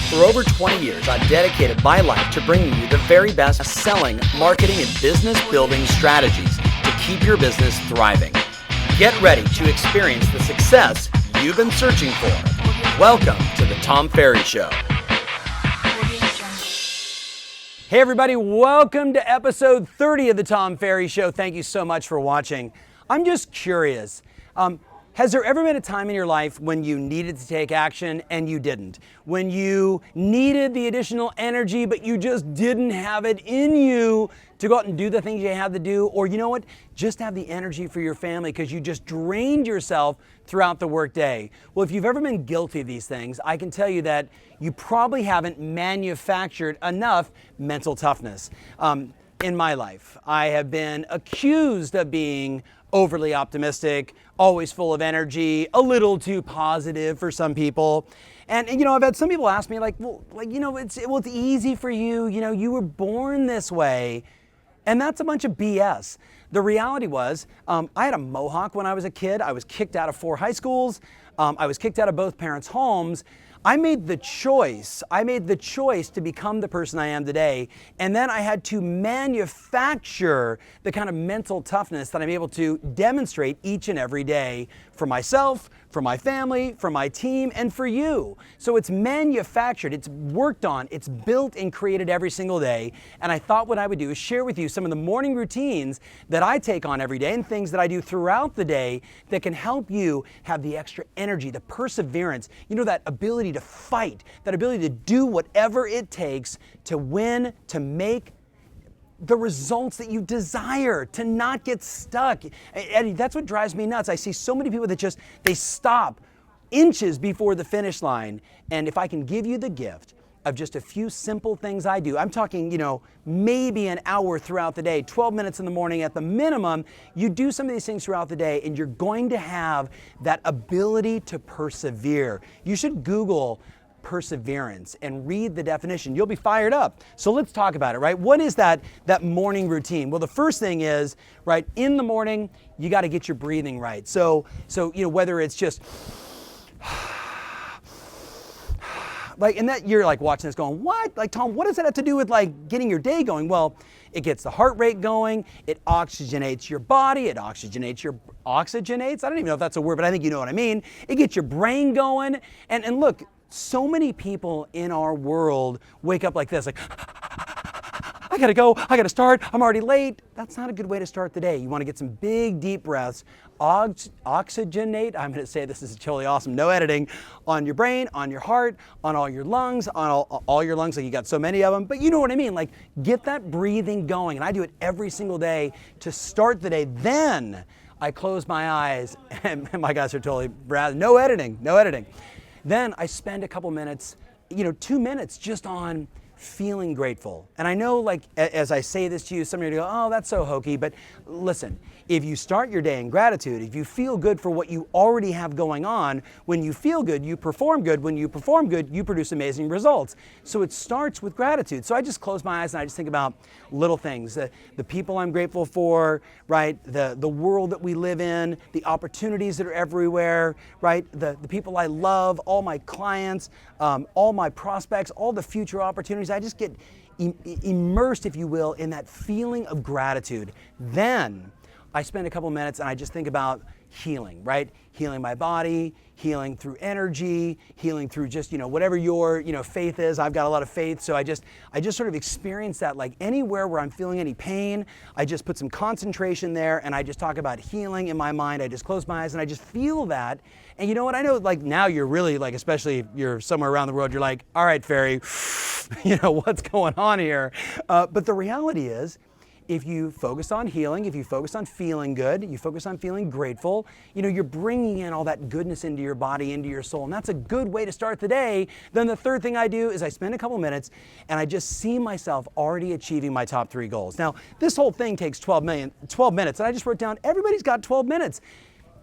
For over 20 years, I've dedicated my life to bringing you the very best selling, marketing, and business building strategies to keep your business thriving. Get ready to experience the success you've been searching for. Welcome to the Tom Ferry Show. Hey everybody, welcome to episode 30 of the Tom Ferry Show. Thank you so much for watching. I'm just curious. Has there ever been a time in your life when you needed to take action and you didn't? When you needed the additional energy but you just didn't have it in you to go out and do the things you had to do? Or you know what? Just have the energy for your family because you just drained yourself throughout the workday. Well, if you've ever been guilty of these things, I can tell you that you probably haven't manufactured enough mental toughness. In my life, I have been accused of being overly optimistic, always full of energy, a little too positive for some people. And you know, I've had some people ask me it's easy for you, you were born this way. And that's a bunch of BS. The reality was, I had a mohawk when I was a kid. I was kicked out of 4 high schools. I was kicked out of both parents' homes. I made the choice to become the person I am today, and then I had to manufacture the kind of mental toughness that I'm able to demonstrate each and every day for myself, for my family, for my team, and for you. So it's manufactured, it's worked on, it's built and created every single day, and I thought what I would do is share with you some of the morning routines that I take on every day and things that I do throughout the day that can help you have the extra energy, the perseverance, that ability to fight, that ability to do whatever it takes to win, to make the results that you desire, to not get stuck. Eddie, that's what drives me nuts. I see so many people that they stop inches before the finish line. And if I can give you the gift of just a few simple things I do, I'm talking, maybe an hour throughout the day, 12 minutes in the morning at the minimum, you do some of these things throughout the day and you're going to have that ability to persevere. You should Google perseverance and read the definition. You'll be fired up. So let's talk about it, right? What is that morning routine? Well, the first thing is, right, in the morning, you got to get your breathing right. So whether it's just and that you're watching this going, what? Tom, what does that have to do with getting your day going? Well, it gets the heart rate going, it oxygenates your body, I don't even know if that's a word, but I think you know what I mean. It gets your brain going, and look, so many people in our world wake up like this, I gotta go, I gotta start, I'm already late. That's not a good way to start the day. You wanna get some big, deep breaths, oxygenate, I'm gonna say this is totally awesome, no editing, on your brain, on your heart, on all your lungs, on all your lungs, you got so many of them, but you know what I mean, get that breathing going, and I do it every single day to start the day. Then I close my eyes, and my guys are totally, no editing. Then I spend a couple minutes, 2 minutes just on feeling grateful. And I know as I say this to you, some of you go, oh, that's so hokey, but listen, if you start your day in gratitude, if you feel good for what you already have going on, when you feel good, you perform good. When you perform good, you produce amazing results. So it starts with gratitude. So I just close my eyes and I just think about little things, the people I'm grateful for, right? The world that we live in, the opportunities that are everywhere, right? The people I love, all my clients, all my prospects, all the future opportunities. I just get immersed, if you will, in that feeling of gratitude. Then I spend a couple minutes and I just think about healing, right? Healing my body, healing through energy, healing through just, whatever your, faith is. I've got a lot of faith, so I just sort of experience that, anywhere where I'm feeling any pain, I just put some concentration there and I just talk about healing in my mind. I just close my eyes and I just feel that. And you know what? I know, now you're really, especially if you're somewhere around the world, you're like, all right, Ferry, what's going on here? But the reality is, if you focus on healing, if you focus on feeling good, you focus on feeling grateful, you're bringing in all that goodness into your body, into your soul, and that's a good way to start the day. Then the third thing I do is I spend a couple minutes and I just see myself already achieving my top 3 goals. Now, this whole thing takes 12 minutes, and I just wrote down, everybody's got 12 minutes.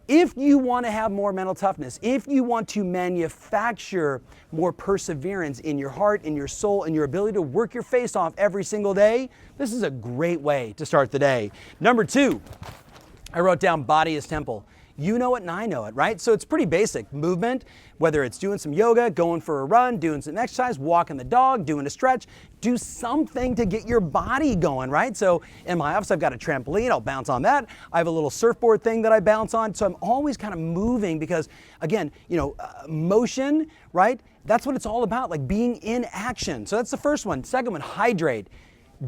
If you want to have more mental toughness, if you want to manufacture more perseverance in your heart, in your soul, and your ability to work your face off every single day, this is a great way to start the day. Number 2, I wrote down body is temple. You know it and I know it, right? So it's pretty basic movement, whether it's doing some yoga, going for a run, doing some exercise, walking the dog, doing a stretch, do something to get your body going, right? So in my office, I've got a trampoline, I'll bounce on that. I have a little surfboard thing that I bounce on. So I'm always kind of moving because, again, motion, right? That's what it's all about, like being in action. So that's the first one. Second one, hydrate.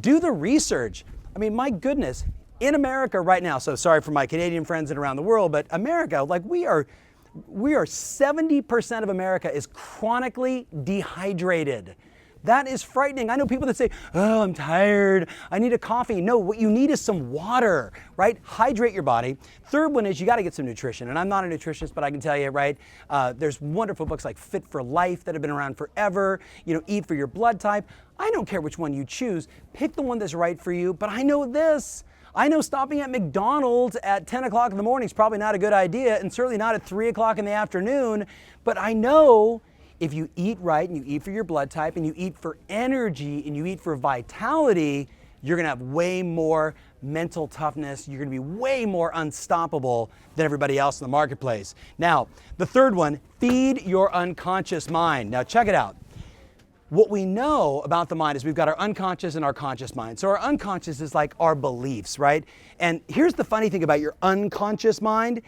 Do the research. I mean, my goodness, in America right now, so sorry for my Canadian friends and around the world, but America, like we are 70% of America is chronically dehydrated. That is frightening. I know people that say, oh, I'm tired, I need a coffee. No, what you need is some water, right? Hydrate your body. Third one is you gotta get some nutrition. And I'm not a nutritionist, but I can tell you, right? There's wonderful books like Fit for Life that have been around forever. Eat for your blood type. I don't care which one you choose. Pick the one that's right for you, but I know this. I know stopping at McDonald's at 10 o'clock in the morning is probably not a good idea, and certainly not at 3 o'clock in the afternoon, but I know if you eat right and you eat for your blood type and you eat for energy and you eat for vitality, you're gonna have way more mental toughness. You're gonna be way more unstoppable than everybody else in the marketplace. Now, the third one, feed your unconscious mind. Now check it out. What we know about the mind is we've got our unconscious and our conscious mind. So our unconscious is like our beliefs, right? And here's the funny thing about your unconscious mind.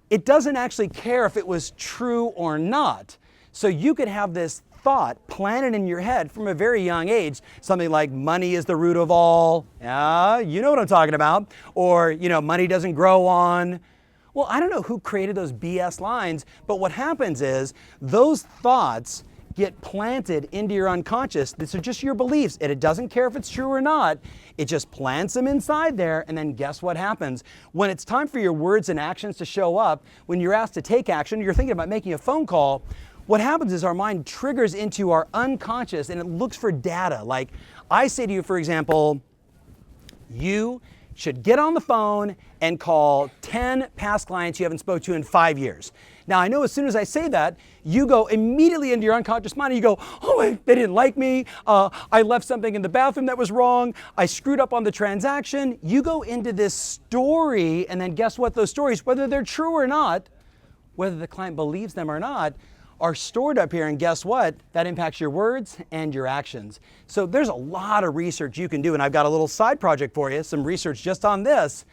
It doesn't actually care if it was true or not. So you could have this thought planted in your head from a very young age, something like money is the root of all. You know what I'm talking about. Or, money doesn't grow on. Well, I don't know who created those BS lines, but what happens is those thoughts get planted into your unconscious. These are just your beliefs, and it doesn't care if it's true or not. It just plants them inside there, and then guess what happens? When it's time for your words and actions to show up, when you're asked to take action, you're thinking about making a phone call, what happens is our mind triggers into our unconscious, and it looks for data. Like I say to you, for example, you should get on the phone and call 10 past clients you haven't spoken to in 5 years. Now, I know as soon as I say that, you go immediately into your unconscious mind and you go, oh, wait, they didn't like me. I left something in the bathroom that was wrong. I screwed up on the transaction. You go into this story, and then guess what? Those stories, whether they're true or not, whether the client believes them or not, are stored up here, and guess what? That impacts your words and your actions. So there's a lot of research you can do, and I've got a little side project for you, some research just on this.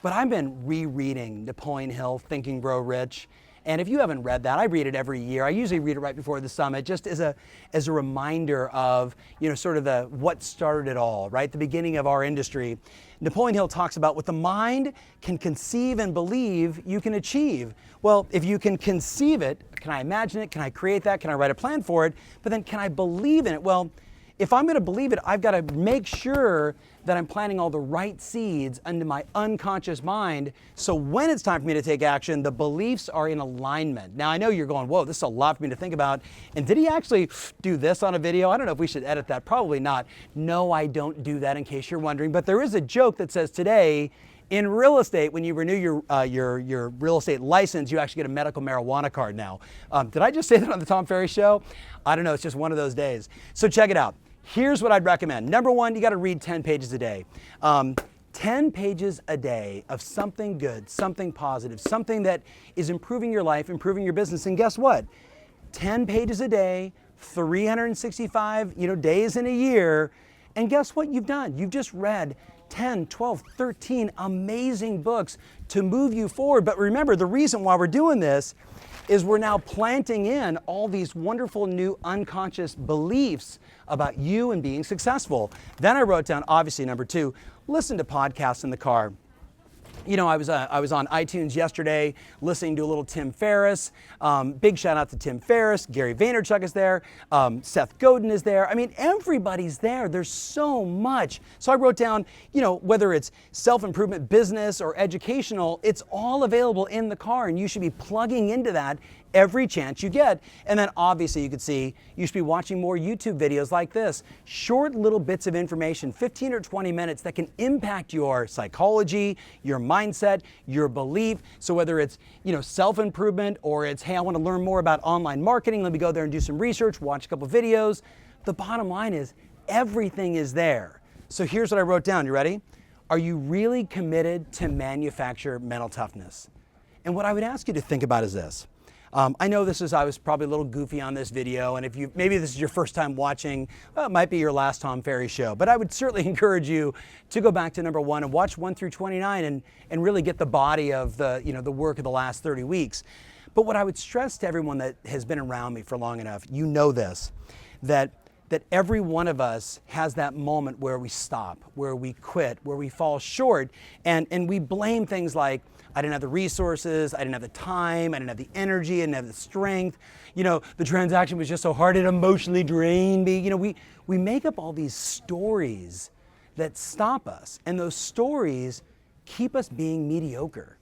But I've been rereading Napoleon Hill, Think and Grow Rich. And if you haven't read that, I read it every year. I usually read it right before the summit, just as a reminder of, sort of the what started it all, right? The beginning of our industry. Napoleon Hill talks about what the mind can conceive and believe you can achieve. Well, if you can conceive it, can I imagine it? Can I create that? Can I write a plan for it? But then can I believe in it? Well, if I'm going to believe it, I've got to make sure that I'm planting all the right seeds into my unconscious mind, so when it's time for me to take action, the beliefs are in alignment. Now, I know you're going, whoa, this is a lot for me to think about. And did he actually do this on a video? I don't know if we should edit that. Probably not. No, I don't do that, in case you're wondering. But there is a joke that says today, in real estate, when you renew your real estate license, you actually get a medical marijuana card now. Did I just say that on the Tom Ferry Show? I don't know. It's just one of those days. So check it out. Here's what I'd recommend. Number one, you got to read 10 pages a day. 10 pages a day of something good, something positive, something that is improving your life, improving your business. And guess what? 10 pages a day, 365 days in a year. And guess what you've done? You've just read 10, 12, 13 amazing books to move you forward. But remember, the reason why we're doing this is we're now planting in all these wonderful new unconscious beliefs about you and being successful. Then I wrote down, obviously, number two, listen to podcasts in the car. I was on iTunes yesterday listening to a little Tim Ferriss. Big shout out to Tim Ferriss. Gary Vaynerchuk is there. Seth Godin is there. I mean, everybody's there. There's so much. So I wrote down, whether it's self-improvement, business, or educational, it's all available in the car, and you should be plugging into that every chance you get. And then obviously you could see you should be watching more YouTube videos like this. Short little bits of information, 15 or 20 minutes, that can impact your psychology, your mindset, your belief. So whether it's self-improvement, or it's, hey, I want to learn more about online marketing, let me go there and do some research, watch a couple videos. The bottom line is everything is there. So here's what I wrote down. You ready? Are you really committed to manufacture mental toughness? And what I would ask you to think about is this. I know I was probably a little goofy on this video, and if maybe this is your first time watching, well, it might be your last Tom Ferry show, but I would certainly encourage you to go back to number 1 and watch 1 through 29 and really get the body of the work of the last 30 weeks. But what I would stress to everyone that has been around me for long enough, you know this, that every one of us has that moment where we stop, where we quit, where we fall short, and we blame things like, I didn't have the resources, I didn't have the time, I didn't have the energy, I didn't have the strength, the transaction was just so hard, it emotionally drained me. We make up all these stories that stop us, and those stories keep us being mediocre.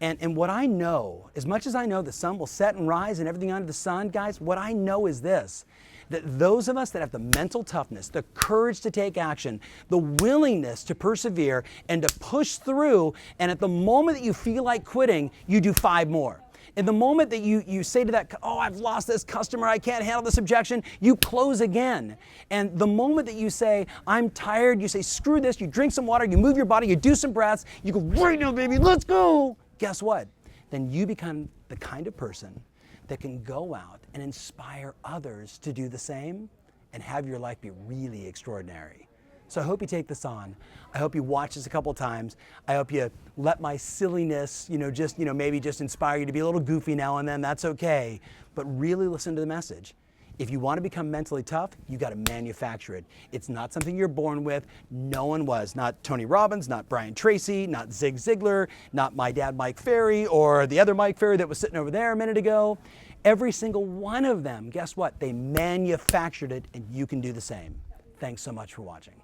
And what I know, as much as I know the sun will set and rise and everything under the sun, guys, what I know is this, that those of us that have the mental toughness, the courage to take action, the willingness to persevere and to push through, and at the moment that you feel like quitting, you do 5 more. In the moment that you say to that, oh, I've lost this customer, I can't handle this objection, you close again. And the moment that you say, I'm tired, you say, screw this, you drink some water, you move your body, you do some breaths, you go, right now, baby, let's go. Guess what? Then you become the kind of person that can go out and inspire others to do the same and have your life be really extraordinary. So I hope you take this on. I hope you watch this a couple times. I hope you let my silliness, maybe just inspire you to be a little goofy now and then. That's okay. But really listen to the message. If you want to become mentally tough, you got to manufacture it. It's not something you're born with. No one was. Not Tony Robbins, not Brian Tracy, not Zig Ziglar, not my dad Mike Ferry, or the other Mike Ferry that was sitting over there a minute ago. Every single one of them, guess what? They manufactured it, and you can do the same. Thanks so much for watching.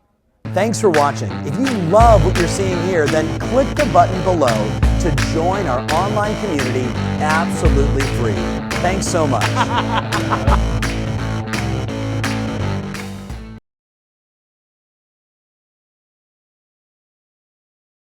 Thanks for watching. If you love what you're seeing here, then click the button below to join our online community absolutely free. Thanks so much.